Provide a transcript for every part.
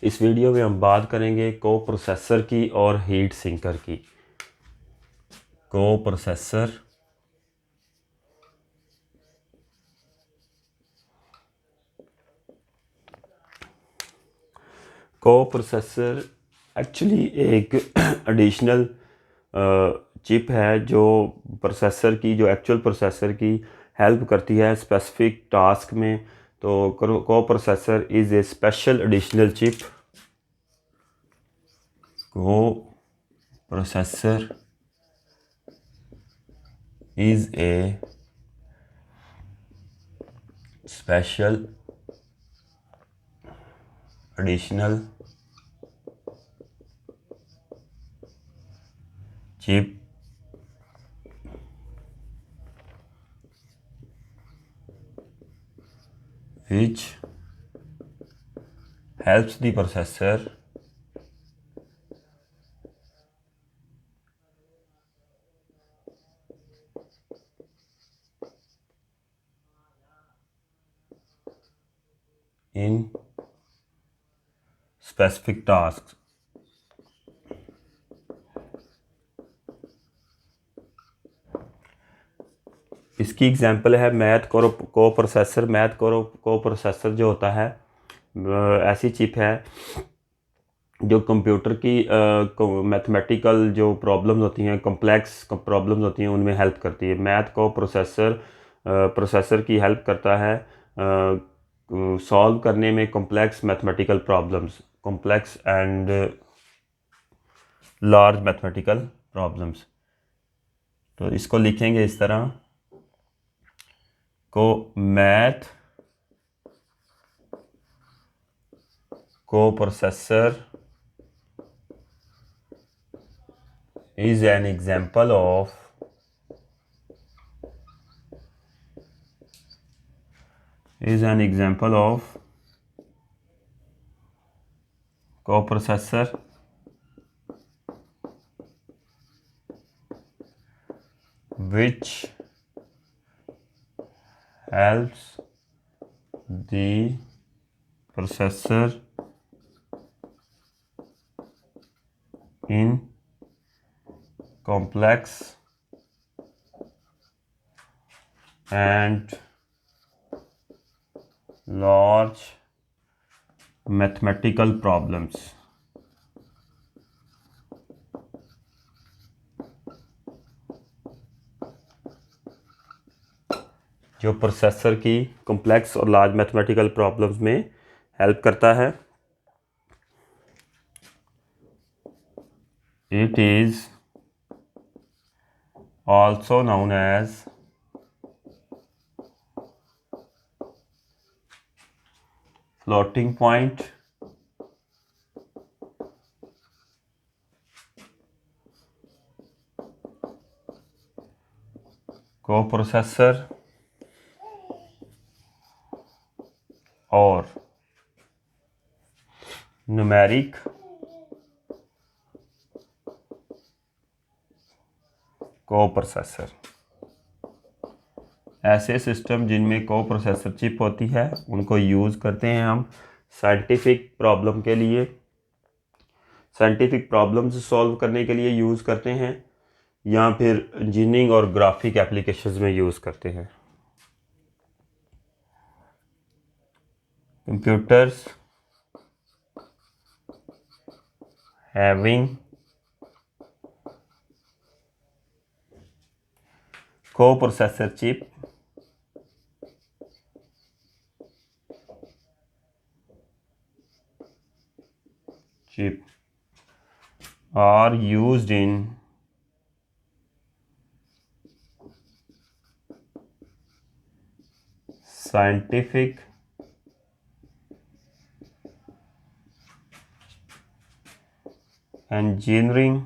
इस वीडियो में हम बात करेंगे को प्रोसेसर की और हीट सिंकर की। को प्रोसेसर एक्चुअली एक एडिशनल चिप है जो एक्चुअल प्रोसेसर की हेल्प करती है स्पेसिफिक टास्क में। तो को processor is a special additional chip. को processor is a special additional chip which helps the processor in specific tasks। इसकी एग्जांपल है को प्रोसेसर जो होता है ऐसी चिप है जो कंप्यूटर की मैथमेटिकल जो प्रॉब्लम्स होती हैं, कॉम्प्लेक्स प्रॉब्लम्स होती हैं, उनमें हेल्प करती है। मैथ को प्रोसेसर की हेल्प करता है सॉल्व करने में complex mathematical problems, complex and large mathematical problems. तो इसको लिखेंगे इस तरह को मैथ को processor is an example of coprocessor which helps the processor in complex and large mathematical problems। जो प्रोसेसर की कॉम्प्लेक्स और लार्ज मैथमेटिकल प्रॉब्लम्स में हेल्प करता है। It is also known as floating point coprocessor और numeric coprocessor. ऐसे system जिनमें coprocessor chip होती है उनको यूज़ करते हैं हम साइंटिफिक प्रॉब्लम के लिए, साइंटिफिक प्रॉब्लम्स सॉल्व करने के लिए यूज़ करते हैं, या फिर इंजीनियरिंग और ग्राफिक एप्लीकेशंस में यूज़ करते हैं। Computers having coprocessor chip are used in scientific engineering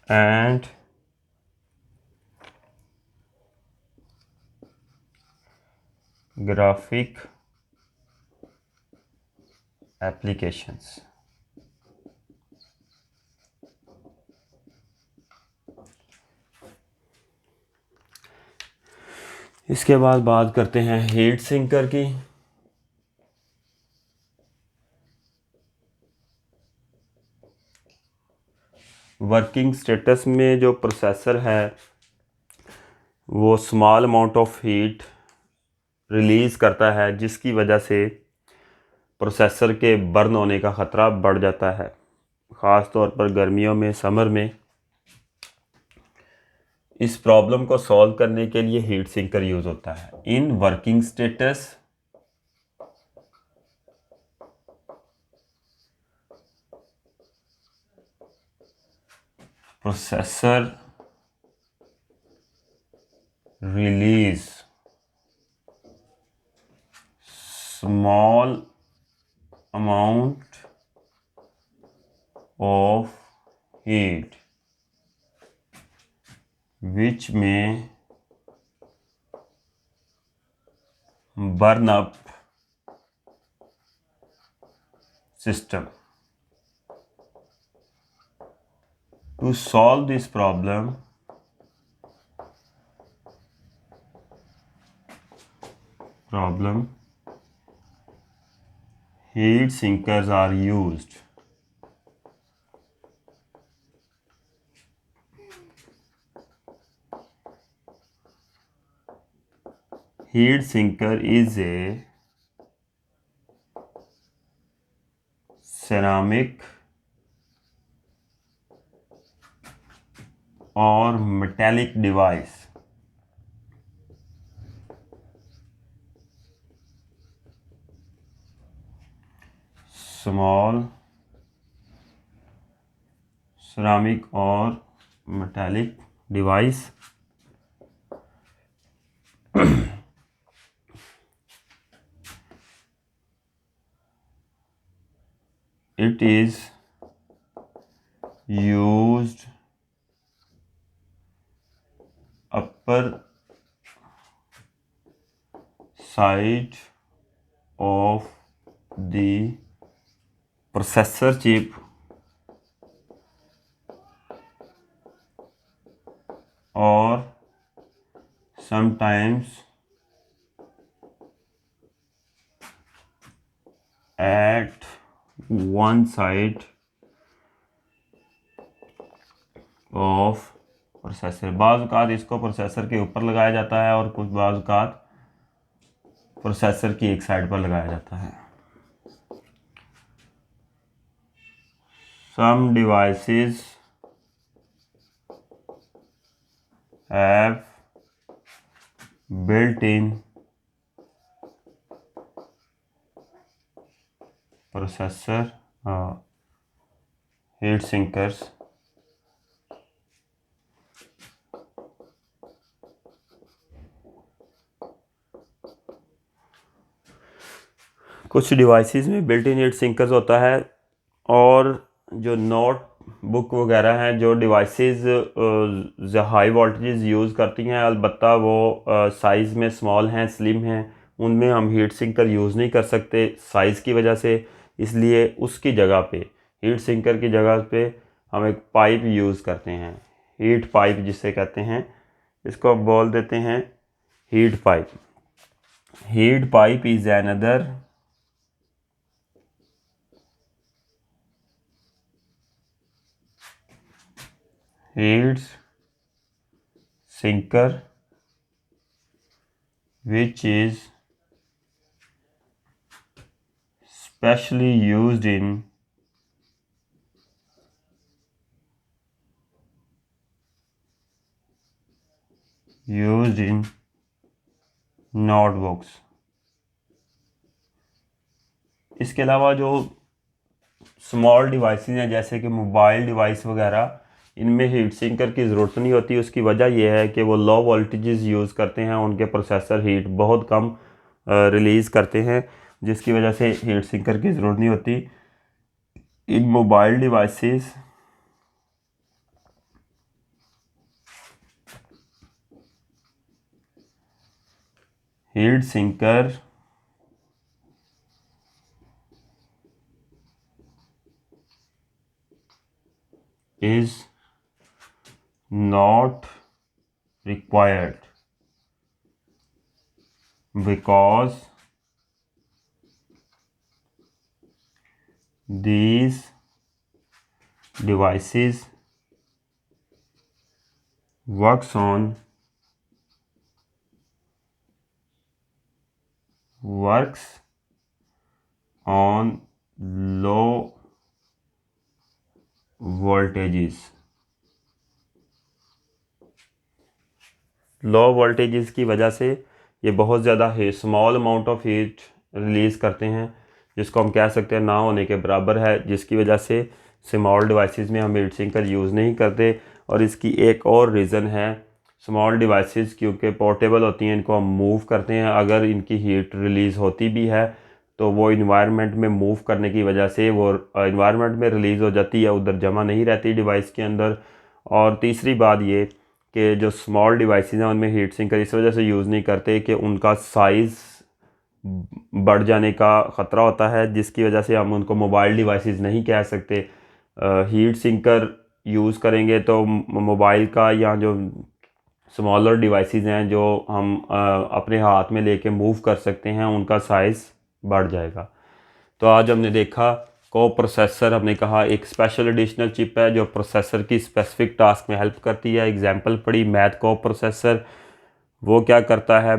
and graphic applications। इसके बाद बात करते हैं हीट सिंकर की। वर्किंग स्टेटस में जो प्रोसेसर है वो small amount of heat release करता है, जिसकी वजह से प्रोसेसर के बर्न होने का ख़तरा बढ़ जाता है, ख़ास तौर पर गर्मियों में, समर में। इस प्रॉब्लम को सॉल्व करने के लिए हीट सिंकर यूज़ होता है। In working status processor release small amount of heat which may burn up system. To solve this problem, heat sinkers are used. Heat sinker is a ceramic or metallic device small ceramic or metallic device it is used upper side of the processor chip or sometimes at one side of processor. बाज़ औक़ात इसको processor के ऊपर लगाया जाता है और कुछ बाज़ औक़ात प्रोसेसर की एक साइड पर लगाया जाता है। Some devices have built-in processor heat sinkers कुछ डिवाइसेस में बिल्ट इन हीट सिंकर्स होता है, और जो नोट बुक वगैरह हैं, जो डिवाइसेस हाई वोल्टेजेस यूज़ करती हैं, अलबत्ता वो साइज़ में स्मॉल हैं, स्लिम हैं, उनमें हम हीट सिंकर यूज़ नहीं कर सकते साइज़ की वजह से। इसलिए उसकी जगह पे, हीट सिंकर की जगह पे हम एक पाइप यूज़ करते हैं, हीट पाइप जिसे कहते हैं। इसको अब बोल देते हैं heat pipe. Heat pipe is another heat sinker which is specially used in notebooks. इसके अलावा जो स्मॉल डिवाइसेस हैं जैसे कि मोबाइल डिवाइस वगैरह, इनमें हीट सिंकर की ज़रूरत नहीं होती। उसकी वजह यह है कि वो लो वोल्टेजेस यूज़ करते हैं, उनके प्रोसेसर हीट बहुत कम रिलीज़ करते हैं, जिसकी वजह से हीट सिंकर की ज़रूरत नहीं होती। इन mobile devices heat sinker is not required because these devices works on low voltages। Low voltages की वजह से ये बहुत ज़्यादा small amount of heat release करते हैं, जिसको हम कह सकते हैं ना होने के बराबर है, जिसकी वजह से स्मॉल डिवाइसेस में हम हीट सिंकर यूज़ नहीं करते। और इसकी एक और रीज़न है, स्मॉल डिवाइसेस क्योंकि पोर्टेबल होती हैं, इनको हम मूव करते हैं, अगर इनकी हीट रिलीज़ होती भी है तो वो इन्वायरमेंट में मूव करने की वजह से वो इन्वायरमेंट में रिलीज़ हो जाती है, उधर जमा नहीं रहती डिवाइस के अंदर। और तीसरी बात ये कि जो स्मॉल डिवाइसेस हैं उनमें हीट सिंकर इस वजह से यूज़ नहीं करते कि उनका साइज़ बढ़ जाने का ख़तरा होता है, जिसकी वजह से हम उनको मोबाइल डिवाइसेस नहीं कह सकते। हीट सिंकर यूज़ करेंगे तो मोबाइल का या जो स्मॉलर डिवाइसेस हैं जो हम अपने हाथ में लेके मूव कर सकते हैं, उनका साइज़ बढ़ जाएगा। तो आज हमने देखा को प्रोसेसर, हमने कहा एक स्पेशल एडिशनल चिप है जो प्रोसेसर की स्पेसिफिक टास्क में हेल्प करती है। एग्जांपल पढ़ी मैथ को प्रोसेसर, वो क्या करता है,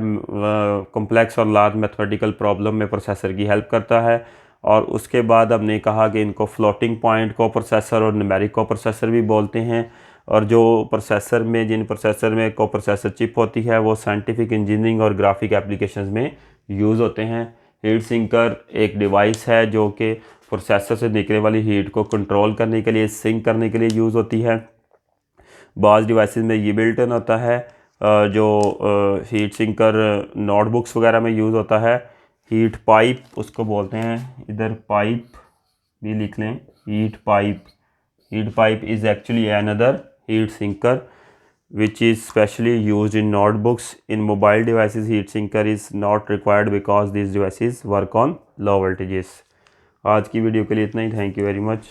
कॉम्प्लेक्स और लार्ज मैथमेटिकल प्रॉब्लम में प्रोसेसर की हेल्प करता है। और उसके बाद हमने कहा कि इनको फ्लोटिंग पॉइंट को प्रोसेसर और न्यूमेरिक को प्रोसेसर भी बोलते हैं। और जो प्रोसेसर में जिन प्रोसेसर में को प्रोसेसर चिप होती है वो साइंटिफिक इंजीनियरिंग और ग्राफिक एप्लीकेशंस में यूज़ होते हैं। हीट सिंकर एक डिवाइस है जो कि प्रोसेसर से निकलने वाली हीट को कंट्रोल करने के लिए, सिंक करने के लिए यूज़ होती है। बाज़ डिवाइसेस में ये बिल्ट इन होता है, जो हीट सिंकर नोटबुक्स वगैरह में यूज़ होता है। हीट पाइप उसको बोलते हैं, इधर पाइप भी लिख लें, heat pipe is actually another heat sinker which is specially used in notebooks. In mobile devices, heat sinker is not required because these devices work on low voltages. आज की video के लिए इतना ही। Thank you very much.